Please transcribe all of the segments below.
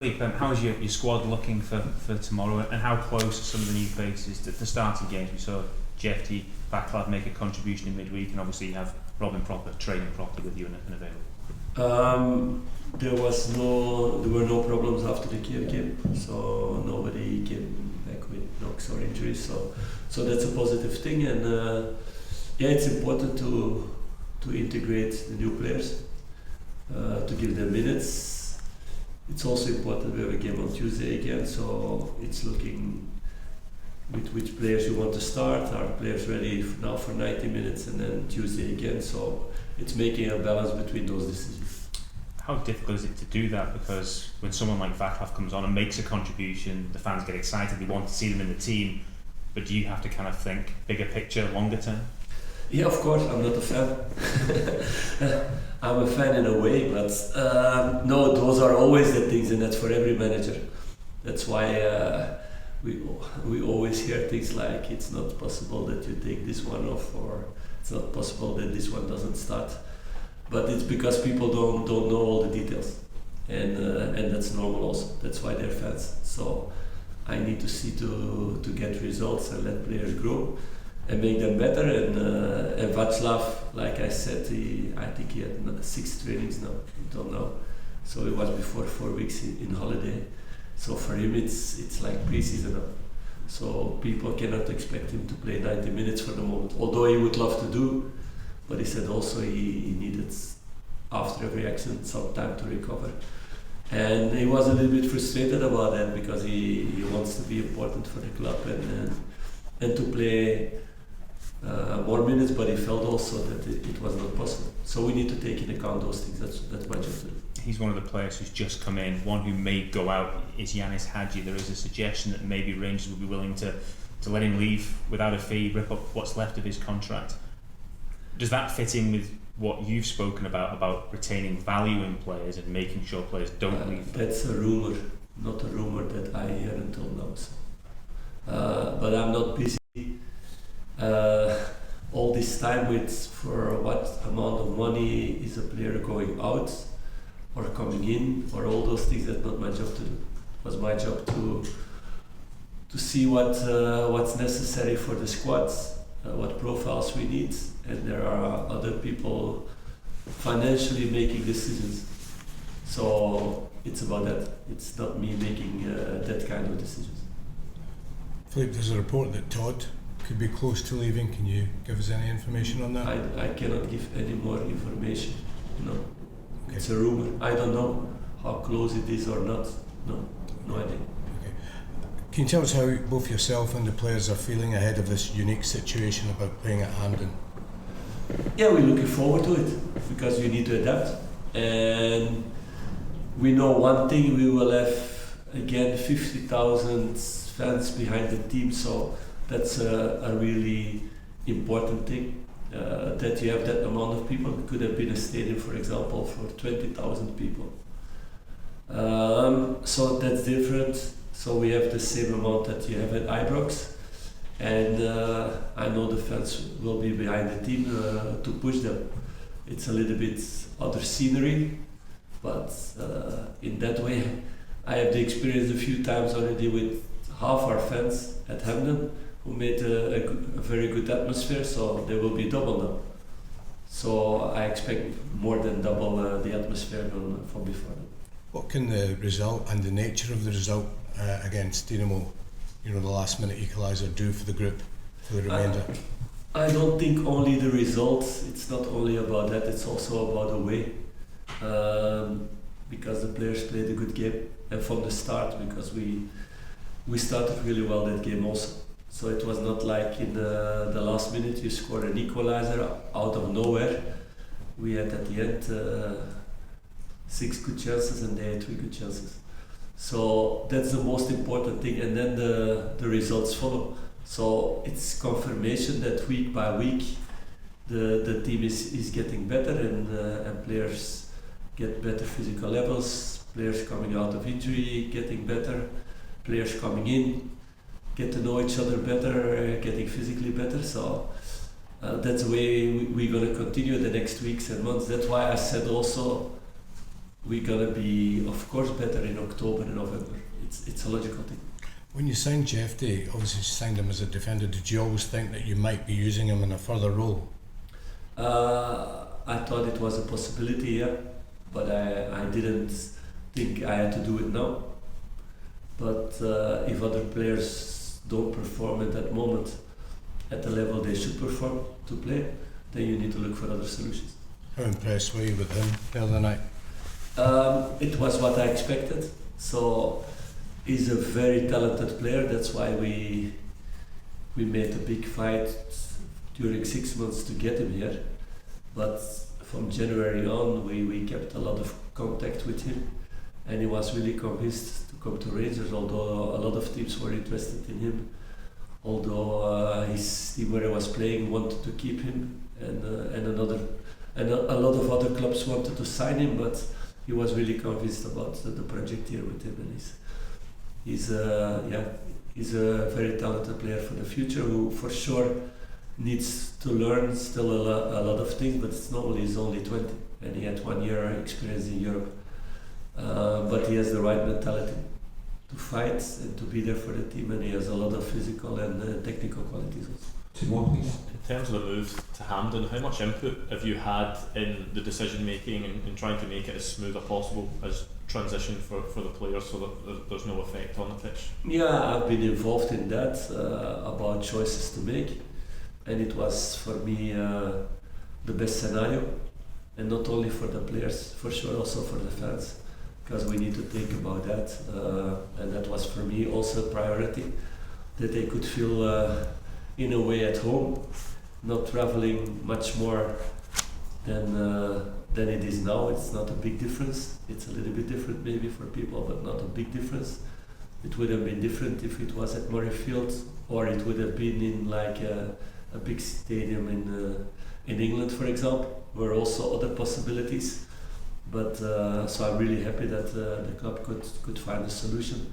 Philippe, how is your squad looking for tomorrow, and how close are some of the new faces to the starting games? We saw JFT Backlad make a contribution in midweek, and obviously you have Robin Proper training properly with you and available. There were no problems after the Kiev game, so nobody came back with knocks or injuries. So that's a positive thing, and it's important to integrate the new players, to give them minutes. It's also important we have a game on Tuesday again, so it's looking with which players you want to start. Are players ready now for 90 minutes and then Tuesday again? So it's making a balance between those decisions. How difficult is it to do that? Because when someone like Vaclav comes on and makes a contribution, the fans get excited, they want to see them in the team, but do you have to kind of think bigger picture, longer term? Yeah, of course, I'm not a fan. I'm a fan in a way, but no, those are always the things, and that's for every manager. That's why we always hear things like it's not possible that you take this one off, or it's not possible that this one doesn't start. But it's because people don't know all the details, and that's normal also. That's why they're fans. So I need to see to get results and let players grow and make them better. And Václav, like I said, I think he had 6 trainings now. I don't know. So it was before 4 weeks in holiday. So for him, it's like pre-season now. So people cannot expect him to play 90 minutes for the moment. Although he would love to do, but he said also he needed after every accident some time to recover. And he was a little bit frustrated about that because he wants to be important for the club and to play more minutes, but he felt also that it was not possible. So we need to take into account those things. That's my job. He's one of the players who's just come in. One who may go out is Yanis Hadji. There is a suggestion that maybe Rangers will be willing to let him leave without a fee, rip up what's left of his contract. Does that fit in with what you've spoken about retaining value in players and making sure players don't leave? That's a rumour, not a rumour that I hear until now. So. But I'm not busy all this time with for what amount of money is a player going out or coming in, or all those things. That's not my job to do. It was my job to see what's necessary for the squads, what profiles we need, and there are other people financially making decisions. So it's about that. It's not me making that kind of decisions. Philippe, there's a report that Todd could be close to leaving. Can you give us any information on that? I cannot give any more information. No. Okay. It's a rumor. I don't know how close it is or not. No idea. Okay. Can you tell us how both yourself and the players are feeling ahead of this unique situation about playing at Hampden? Yeah, we're looking forward to it because we need to adapt. And we know one thing, we will have again 50,000 fans behind the team, so that's a really important thing, that you have that amount of people. It could have been a stadium, for example, for 20,000 people. So that's different. So we have the same amount that you have at Ibrox, and I know the fans will be behind the team to push them. It's a little bit other scenery, but in that way, I have the experience a few times already with half our fans at Hampden, who made a very good atmosphere, so there will be double now. So I expect more than double the atmosphere from before. What can the result and the nature of the result against Dinamo, the last minute equaliser, do for the group for the remainder? I don't think only the results, it's not only about that, it's also about the way. Because the players played a good game, and from the start, because we started really well that game also. So it was not like in the last minute you score an equalizer out of nowhere. We had at the end 6 good chances and they had 3 good chances. So that's the most important thing, and then the results follow. So it's confirmation that week by week the team is getting better, and players get better physical levels, players coming out of injury getting better, players coming in get to know each other better, getting physically better. So that's the way we're going to continue the next weeks and months. That's why I said also we're gonna be, of course, better in October and November. It's a logical thing. When you signed Jeff Day, obviously you signed him as a defender, did you always think that you might be using him in a further role? I thought it was a possibility, yeah, but I didn't think I had to do it now. But if other players don't perform at that moment at the level they should perform to play, then you need to look for other solutions. How impressed were you with him the other night? It was what I expected. So he's a very talented player. That's why we made a big fight during 6 months to get him here. But from January on, we kept a lot of contact with him, and he was really convinced to come to Rangers. Although a lot of teams were interested in him, although his team where he was playing wanted to keep him, and a lot of other clubs wanted to sign him, but he was really convinced about the project here with him, and he's a very talented player for the future who for sure needs to learn still a lot of things, but it's normally he's only 20 and he had 1 year experience in Europe, but he has the right mentality to fight and to be there for the team, and he has a lot of physical and technical qualities also. Two more, please. In terms of the move to Hampden, how much input have you had in the decision making and trying to make it as smooth as possible as transition for the players so that there's no effect on the pitch? Yeah, I've been involved in that, about choices to make, and it was for me the best scenario, and not only for the players, for sure also for the fans, because we need to think about that, and that was for me also a priority, that they could feel in a way at home, not traveling much more than it is now. It's not a big difference. It's a little bit different maybe for people, but not a big difference. It would have been different if it was at Murrayfield, or it would have been in like a big stadium in England, for example, where also other possibilities. But so I'm really happy that the club could find a solution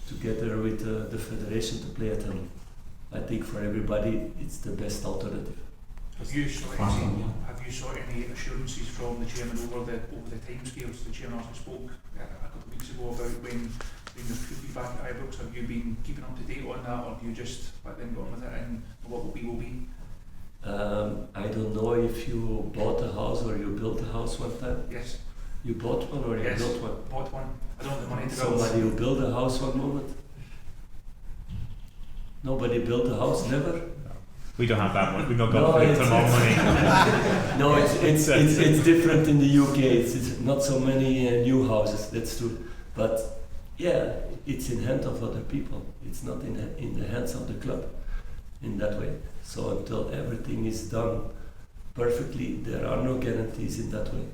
together with the federation to play at home. I think for everybody it's the best alternative. Have you sought any assurances from the chairman over the timescales? The chairman also spoke a couple of weeks ago about when there could be back at Ibrox. Have you been keeping up to date on that, or have you just then gone with it and what will be? I don't know if you bought a house or you built a house one time. Yes. You bought one or yes, you built one? Bought one. I don't have the money to build. Somebody who built a house one moment? Nobody built a house, never? We don't have that one. We've not got No, for more money. No, it's different in the UK. It's not so many new houses. That's true. But yeah, it's in hands of other people. It's not in the hands of the club in that way. So until everything is done perfectly, there are no guarantees in that way.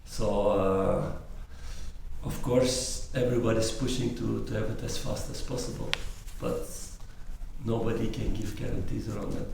So of course everybody's pushing to have it as fast as possible, but nobody can give guarantees around that.